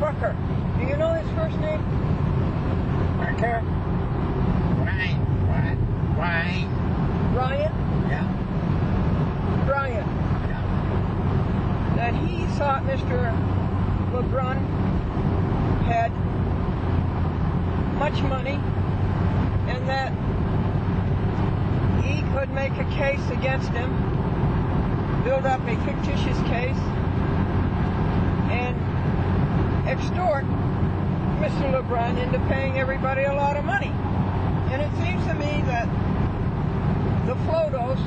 Brucker. Do you know his first name? Brucker? Brian. Ryan? Yeah. Brian. Yeah. That he thought Mr. LeBrun had much money and that he could make a case against him, build up a fictitious case, and extort Mr. LeBrun into paying everybody a lot of money. And it seems to me that the Flotos,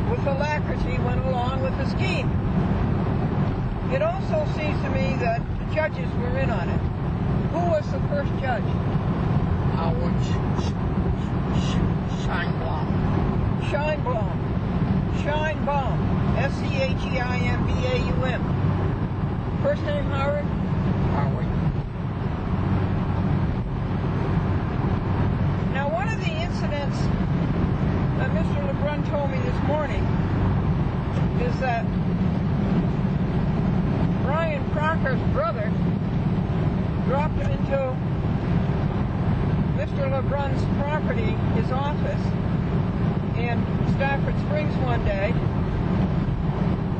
with alacrity, went along with the scheme. It also seems to me that the judges were in on it. Who was the first judge? Scheinbaum. Scheinbaum. First name Howard? Howard. Now, one of the incidents that Mr. LeBrun told me this morning is that Brian Proctor's brother dropped him into Mr. LeBrun's property, his office, in Stafford Springs one day,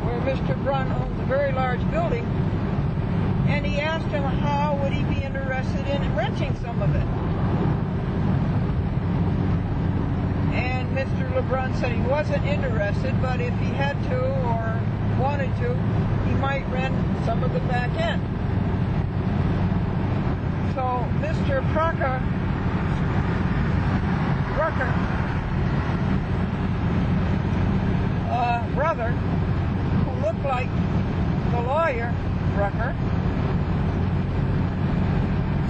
where Mr. LeBrun owns a very large building, and he asked him how would he be interested in renting some of it. And Mr. LeBrun said he wasn't interested, but if he had to or wanted to, he might rent some of the back end. So Mr. Brucker, brother, who looked like the lawyer, Brucker,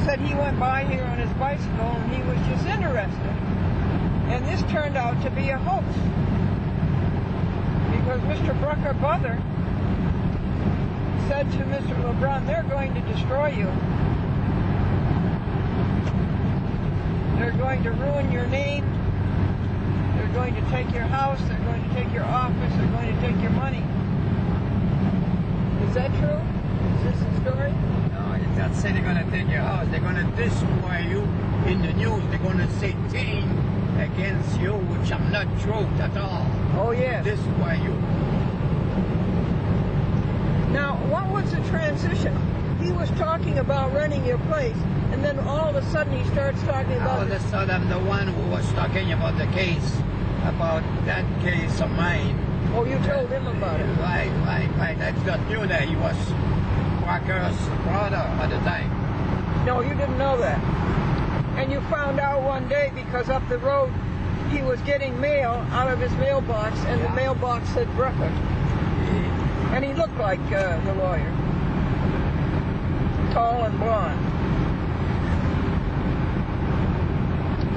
said he went by here on his bicycle and he was just interested. And this turned out to be a hoax, because Mr. Brucker brother said to Mr. LeBrun, they're going to destroy you. They're going to ruin your name. They're going to take your house. They're going to take your office. They're going to take your money. Is that true? Is this the story? No, it's not saying they're going to take your house. They're going to destroy you in the news. They're going to say things against you which are not true at all. Oh, yes. Destroy you. Now, what was the transition? He was talking about renting your place, and then all of a sudden he starts talking about... All of a sudden I'm the one who was talking about the case, about that case of mine. Oh, you told him about it. Right. I just knew that he was Walker's brother at the time. No, you didn't know that. And you found out one day because up the road he was getting mail out of his mailbox, and the mailbox said Brucker. And he looked like the lawyer. Tall and blonde.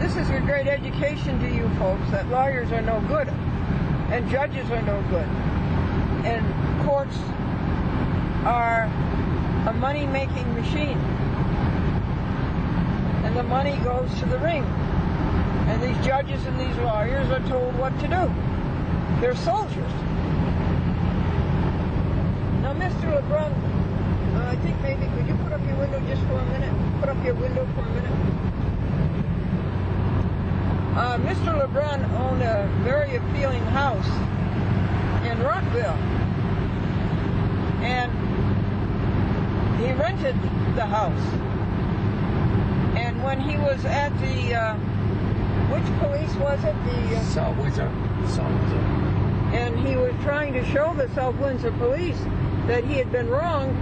This is a great education to you folks, that lawyers are no good, and judges are no good, and courts are a money-making machine, and the money goes to the ring, and these judges and these lawyers are told what to do. They're soldiers. Now, Mr. LeBrun, I think maybe, could you put up your window just for a minute? Put up your window for a minute. Mr. LeBrun owned a very appealing house in Rockville. And he rented the house. And when he was at the, which police was it? The South Windsor. And he was trying to show the South Windsor police that he had been wrong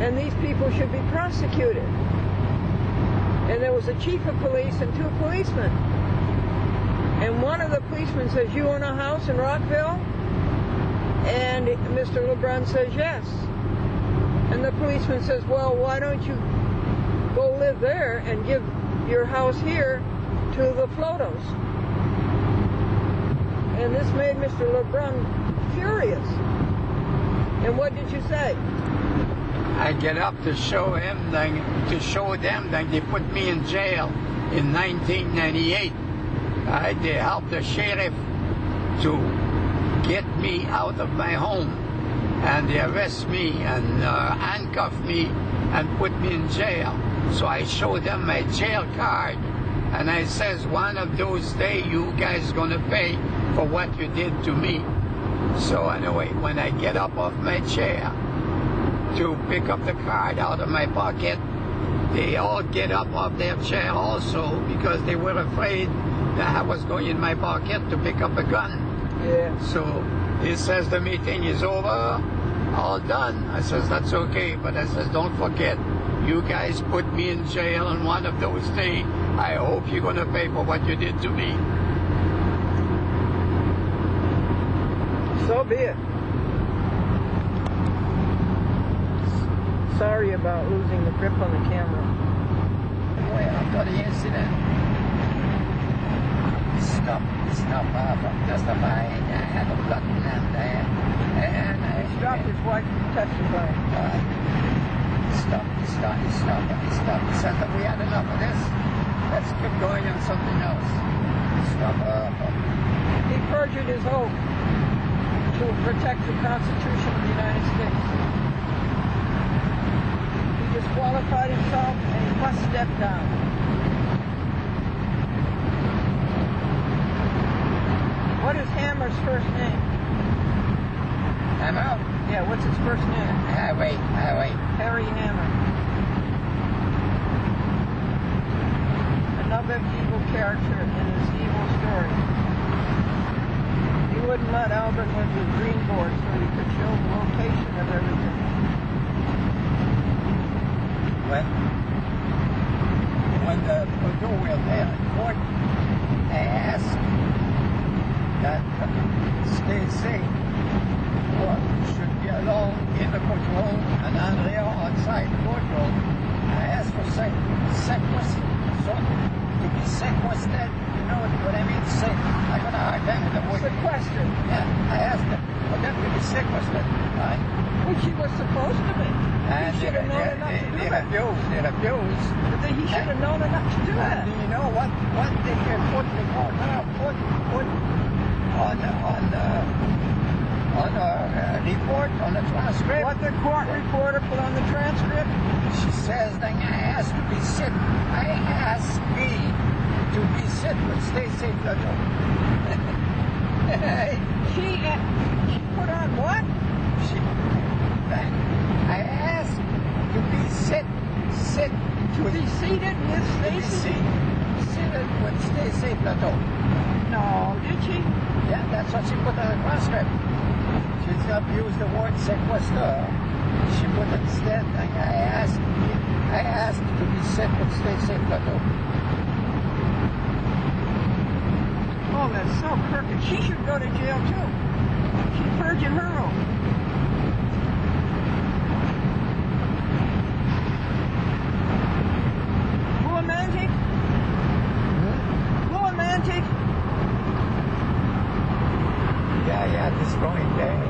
and these people should be prosecuted. And there was a chief of police and two policemen. And one of the policemen says, you own a house in Rockville? And Mr. LeBrun says, yes. And the policeman says, well, why don't you go live there and give your house here to the Flotos? And this made Mr. LeBrun furious. And what did you say? I get up to show him, to show them that they put me in jail in 1998. They helped the sheriff to get me out of my home. and they arrest me and handcuff me and put me in jail. So I showed them my jail card, and I says, one of those days you guys gonna pay for what you did to me. So anyway, when I get up off my chair to pick up the card out of my pocket, they all get up off their chair also, because they were afraid that I was going in my pocket to pick up a gun. Yeah. So he says the meeting is over, all done. I says, that's okay, but I says, don't forget, you guys put me in jail on one of those days. I hope you're gonna pay for what you did to me. So be it. Sorry about losing the grip on the camera. Well, after the incident, he stopped from testifying. I had a blood lamp there, and He stopped his wife from testifying. He stopped. He said that we had enough of this. Let's keep going on something else. He stopped. He perjured his oath to protect the Constitution of the United States. He disqualified himself and he must step down. What is Hammer's first name? Hammer? Yeah, what's his first name? Harry. Harry Hammer. Another evil character in his evil story. He wouldn't let Albert win the green board so he could show the location of everything. When the Purdue were there in court, I asked that stay safe or should be alone in the courtroom and Andrea outside the courtroom. I asked for sequestration, so to be sequestered, you know what I mean? I got a hard time with the word. Sequestered. Yeah, I asked them for them to be sequestered, right? Which he was supposed to be. And He should have known enough to do that. They refused. But he should have known enough to do that. And do you know what they can put the court put on the report, on the transcript? What the court reporter put on the transcript? She says that I asked to be sit. I asked me to be sit with stay safe letter. She put on what? I asked to be sit To be seated with Stacy? Seated with stay safe letter. No, did she? Yeah, that's what she put on the transcript. She's not used the word sequester. She put instead, like I asked to be set with stay safe letter. Oh, that's so crooked. She should go to jail too. She perjured her oath. Romantic? Romantic? Yeah, this going there.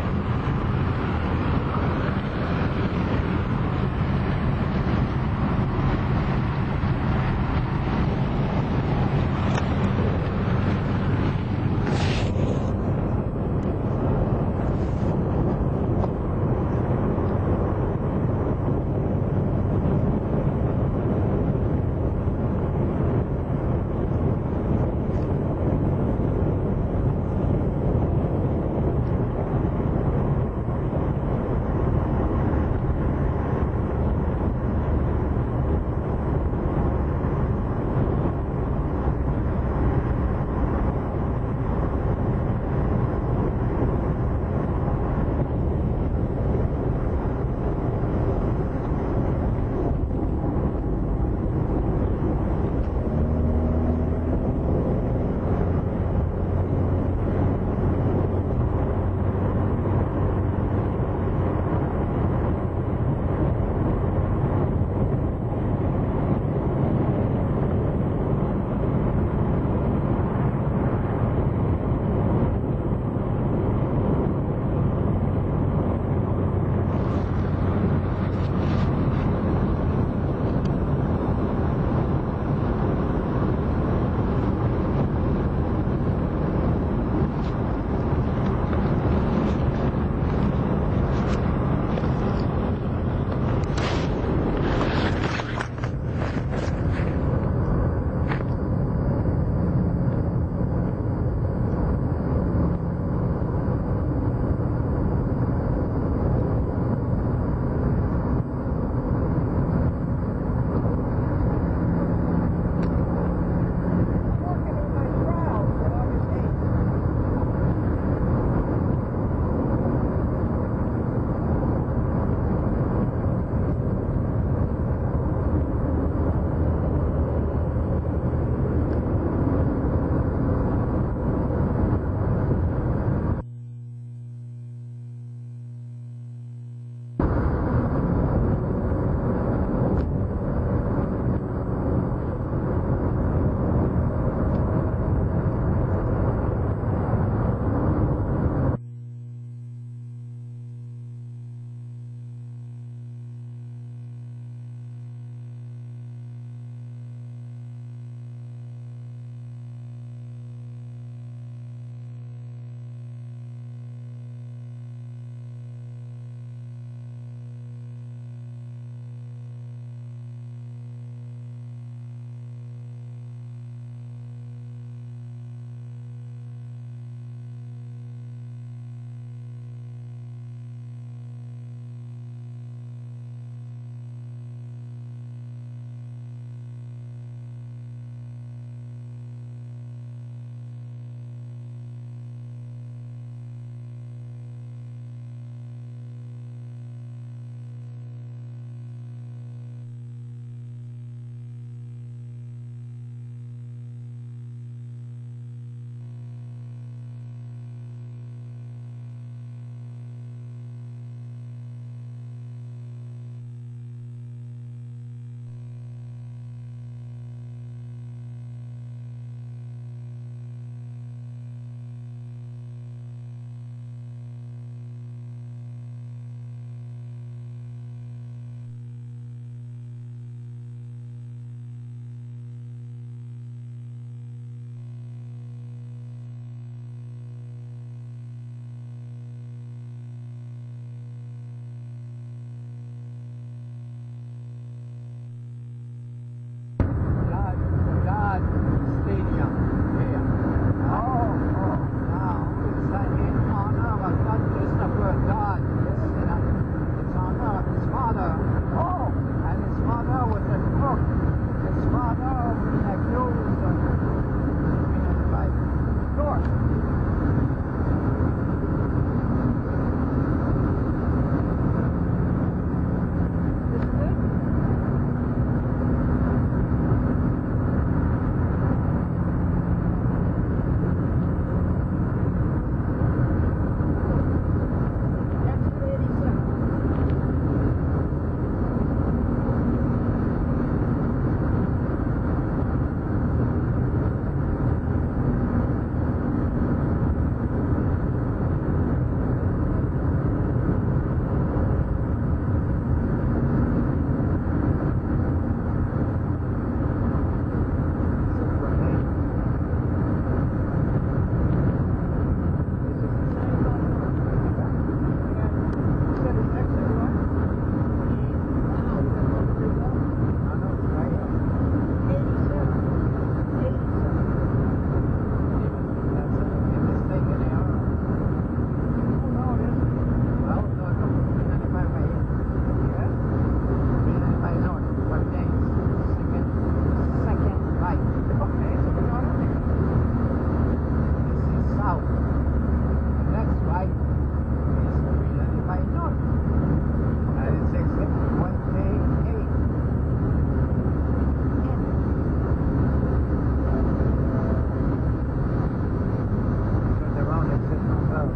exit now, though.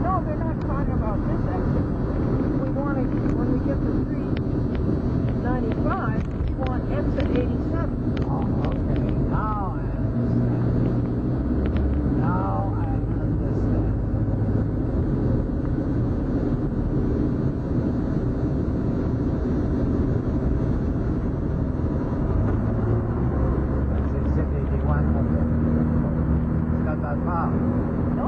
No, they're not talking about this exit. We want to, when we get to 395, we want exit 87. Oh, okay. Now I understand. Now I understand. That's exit 81 from there. It's not that far. No?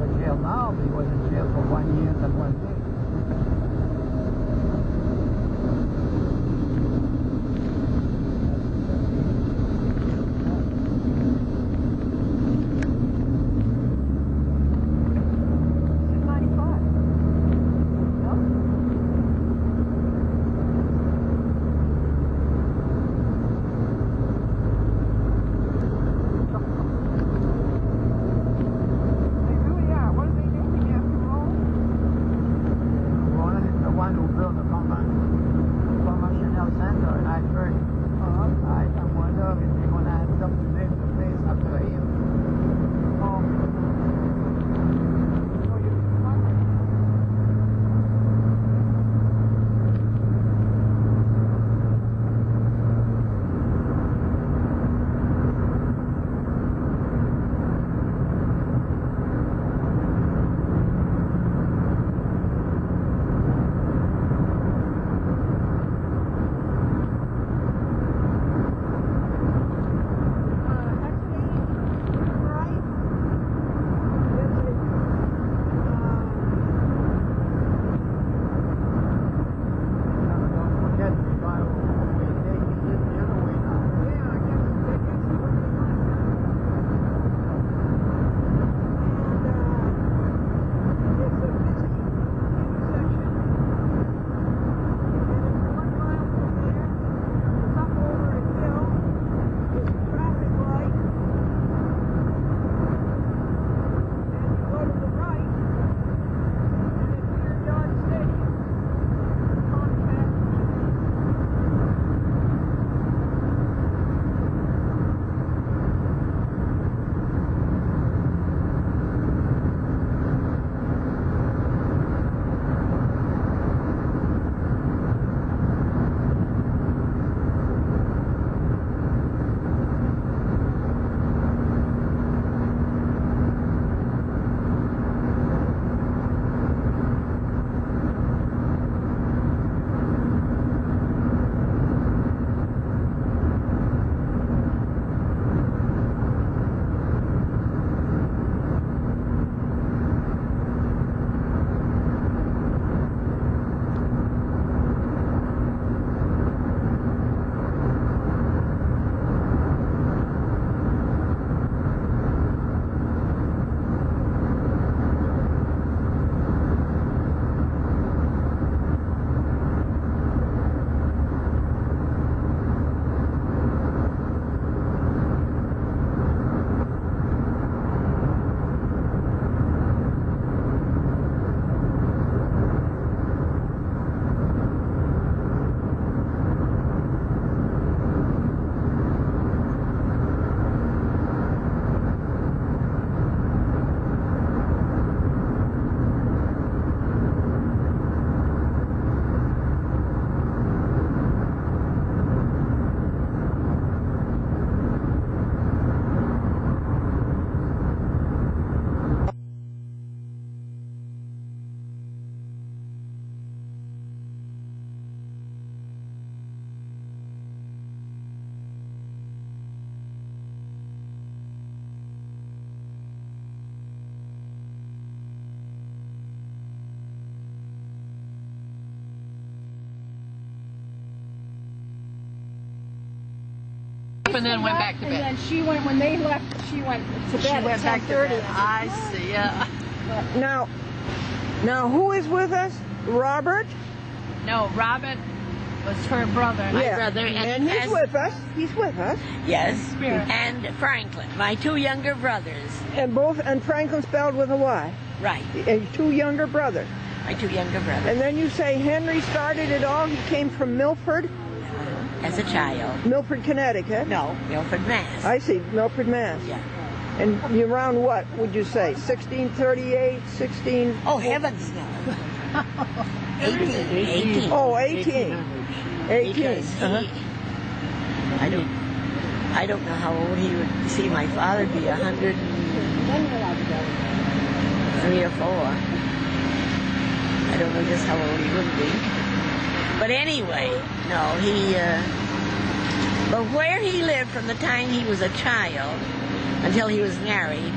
out of jail now, but he was in jail for 1 year and 1 day. And then went back to bed. And then she went, when they left, she went to bed at 10:30. I see, yeah. Now who is with us? Robert? No, Robert was her brother. Yeah. brother, and he's with us. He's with us. Yes, Spirit. and Franklin, my two younger brothers. And Franklin spelled with a Y. Right, And 2 younger brothers. my two younger brothers. And then you say Henry started it all. He came from Milford, As a child. Milford, Connecticut. No, Milford, Mass. I see, Milford, Mass. Yeah. And you around what would you say? 1638, 16? Oh, heavens no. 18. Oh, 18. 18. Because I don't know how old he would see my father be 103 or 4. I don't know just how old he would be. But anyway, no, but where he lived from the time he was a child until he was married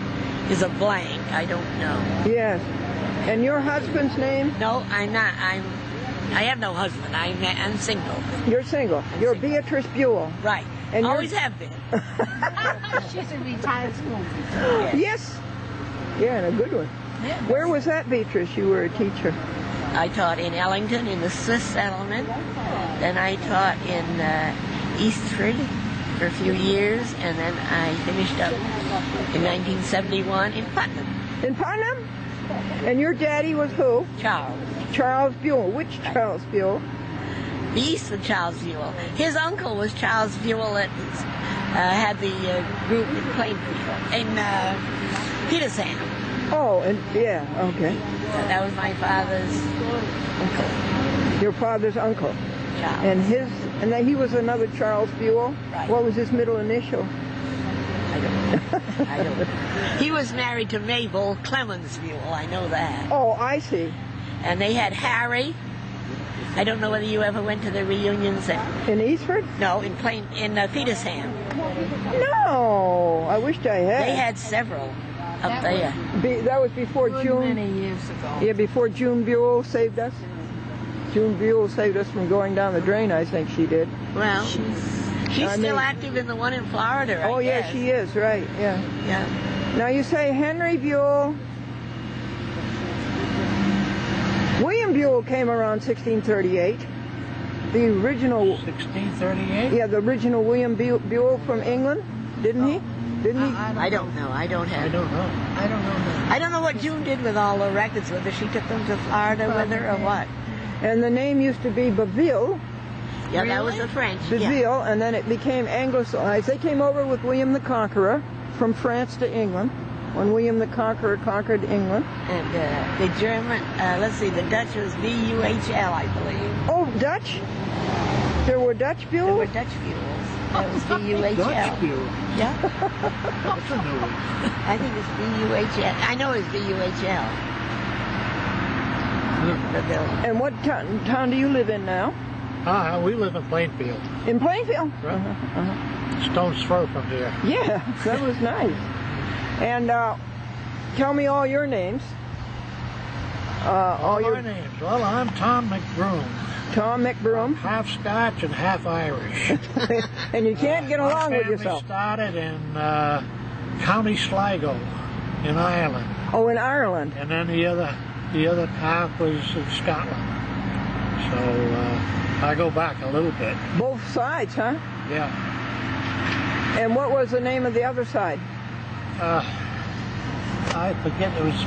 is a blank. I don't know. Yes. And your husband's name? No, I'm not. I have no husband. I'm single. You're single. You're single. Beatrice Buell. Right. And Always have been. She's a retired school. Yes. Yeah, and a good one. Where was that, Beatrice? You were a teacher. I taught in Ellington in the Swiss settlement. Then I taught in Eastford for a few years, and then I finished up in 1971 in Putnam. In Putnam? And your daddy was who? Charles. Charles Buell. Which Charles Buell? The Eastern Charles Buell. His uncle was Charles Buell that had the group in Plainfield, in Petersham. Oh, and yeah, okay. That was my father's uncle, Your father's uncle. Charles. And then he was another Charles Buell? Right. What was his middle initial? I don't know. He was married to Mabel Clemens Buell, I know that. Oh, I see. And they had Harry. I don't know whether you ever went to the reunions at... In Eastford? No, in Petersham. No, I wished I had. They had several up there. That was before June. Many years ago. Yeah, before June Buell saved us. June Buell saved us from going down the drain, I think she did. Well, she's still active in the one in Florida, Oh, I yeah, guess. she is, right, yeah. Yeah. Now you say Henry Buell. William Buell came around 1638. The original... 1638? Yeah, the original William Buell from England, didn't he? Didn't he? I don't know. I don't I don't know. I don't know what June did with all the records, whether she took them to Florida with her or what. And the name used to be Baville, Yeah, that was the French. Baville, Yeah. and then it became Anglicized. They came over with William the Conqueror from France to England when William the Conqueror conquered England. And the German, let's see, the Dutch was B-U-H-L, I believe. Oh, Dutch? There were Dutch There were Buells? Dutch fuels. That was B-U-H-L. Dutch Buell. Yeah, That's a new one. I think it's B-U-H-L. I know it's B-U-H-L. Baville. And what town do you live in now? We live in Plainfield. In Plainfield? Right. Stone's throw from here. Yeah, that was nice. And tell me all your names. All your names. Well, I'm Tom McBroom. Tom McBroom. Half Scotch and half Irish. And you can't get along My with family yourself. started in County Sligo in Ireland, Oh, in Ireland. and then the other half was in Scotland. So I go back a little bit. Both sides, huh? Yeah. And what was the name of the other side? I forget it was.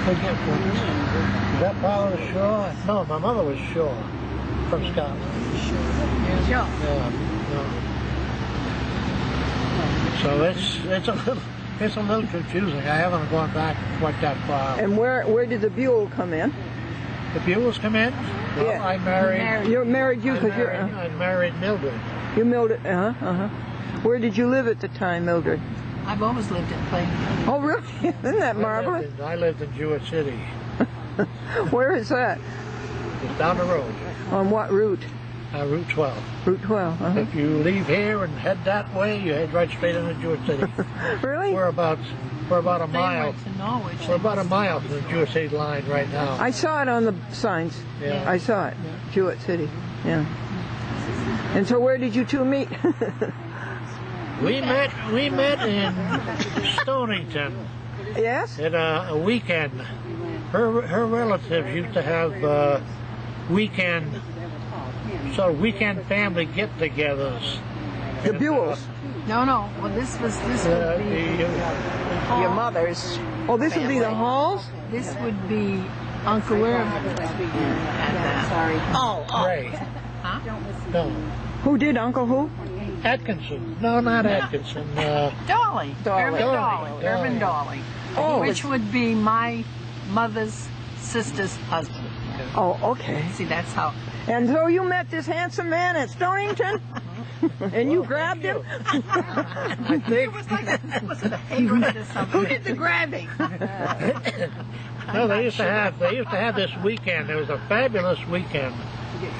Forget what. Was that Father Shaw? No, my mother was Shaw from Scotland. Sure. Yeah. No. So it's a little confusing. I haven't gone back quite that far. And where did the Buell come in? The Buells come in. Well, Yeah. I married. You married you I because you're married Mildred. you Mildred. Where did you live at the time, Mildred? I've always lived in Plainfield. Oh, really? Isn't that marvelous? I lived in Jewett City. Where is that? It's down the road. On what route? Route 12. Route 12. If you leave here and head that way, you head right straight into Jewett City. Really? We're about a mile. They went to Norwich. We're about a mile from the Jewett City line right now. I saw it on the signs. Yeah. I saw it. Jewett City. Yeah. And so where did you two meet? We met in Stonington Yes? at a weekend. Her relatives used to have weekend family get-togethers. The Buells. No. Well, this would be your mother's. Oh, this would be the Halls? This would be Uncle Irvin. Ray. Huh? No. Who did Uncle who? Atkinson. No, not Atkinson. Dolly. Irvin Dolly. Irvin Dolly. Oh, Which would be my mother's sister's husband. Oh, okay. See, that's how. And so you met this handsome man at Stonington? And you grabbed him? I think. Was it a hayride or something? Who did the grabbing? No, they used to have this weekend. It was a fabulous weekend.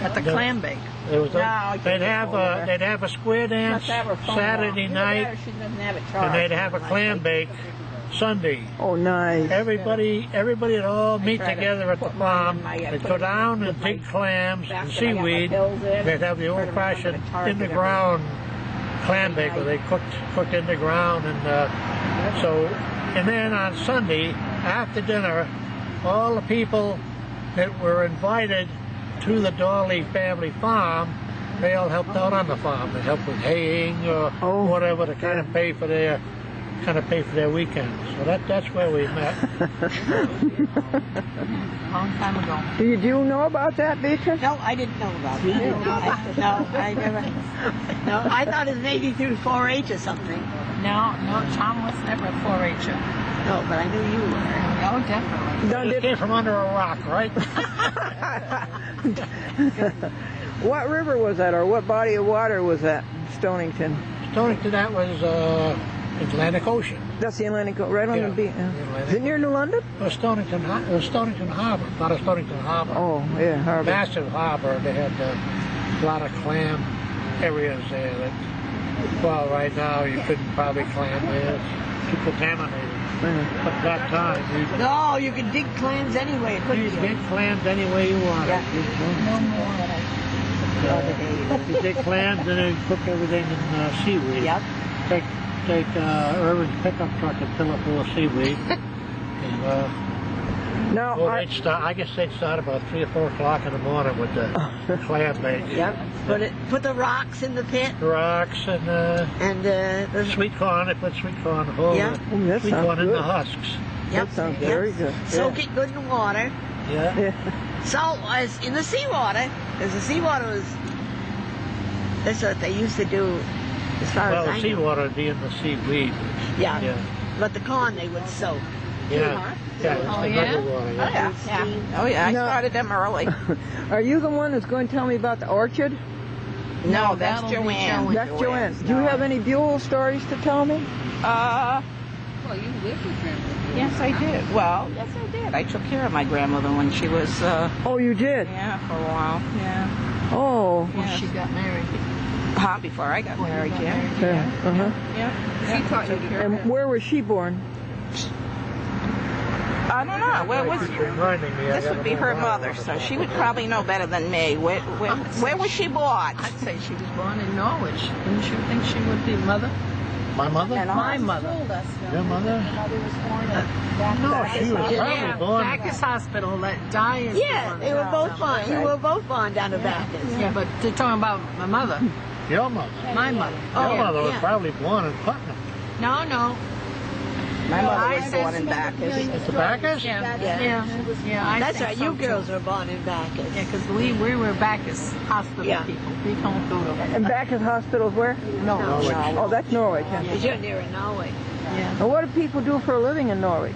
At the clam bake. It was No, they'd have a square dance Saturday night, and they'd have a clam bake Sunday. Oh, nice. Everybody would all meet together at the farm. They'd go down and dig clams and seaweed. They'd have the old-fashioned in-the-ground clam bake where they cooked in the ground, and then on Sunday after dinner, all the people that were invited to the Dorley family farm, they all helped out on the farm. They helped with haying or whatever to kind of pay for their weekend. So that's where we met. Long time ago. Do you know about that, Beatrice? No, I didn't know about it. No, I never. No, I thought it was maybe through 4-H or something. No, Tom was never a 4-H'er. No, but I knew you were. Oh, definitely. It came from under a rock, right? What river was that, or what body of water was that? Stonington. Stonington, that was Atlantic Ocean. That's the Atlantic, right on the beach. Is it near New London? It was Stonington Harbor, not a Stonington Harbor. Oh, yeah, harbor. Massive harbor. They had a lot of clam areas there. Well, right now you couldn't probably clam there. It's too contaminated. But at that time, No, you could dig clams anyway, couldn't you you? dig clams any way you want. Yeah. No more. You dig clams and then cook everything in seaweed. Yep. Take Irvin's pickup truck and fill it full of seaweed. And, Now, I guess they'd start about 3 or 4 o'clock in the morning with the clam bake. Yep. Put the rocks in the pit. Rocks and The sweet corn. They put sweet corn whole. Yeah. That Sweet sounds corn in good. the husks. Yep. That sounds very good. Soak it good in water. Yeah. Yeah. So as in the seawater, because the seawater was. That's what they used to do. As far Well, as the I know. seawater would be in the seaweed. Yeah. Yeah. But the corn they would soak. Yeah. Yeah. It's the yeah? regular water. Yeah. Oh, yeah. I No. started them early. Are you the one that's going to tell me about the orchard? No, that's that'll be Joanne. That's Joanne. Do you have any Buell stories to tell me? Uh, Well, you lived with grandmother. yes, I did. Well, yes, I did. I took care of my grandmother when she was, Oh, you did? yeah, for a while. Yeah. Oh. When she got married. Before I got married, yeah. Yeah. Uh-huh. Yeah. She taught you to care. And where was she born? I don't know. Where was Keep reminding me. I this? gotta Would be know her why. mother, so she would probably know better than me. Where was she born? I'd say she was born in Norwich. Wouldn't you think she would be mother? My mother? My mother. Your mother? No, she was probably born. Bacchus Hospital, that died. Yeah, they were both born. You were both born down to Bacchus. Yeah, but they're talking about my mother. Your mother. My mother. Your mother was yeah. probably born in Putnam. No. My mother I was said born in Bacchus. It's the Bacchus? Yeah. I That's think right. so, You too. girls were born in Bacchus. Yeah, because we were Bacchus Hospital Yeah. people. We don't go to And Bacchus Hospital's where? Norwich. Oh, that's Norwich. Yeah. Because you're near Norway. Yeah. And what do people do for a living in Norwich?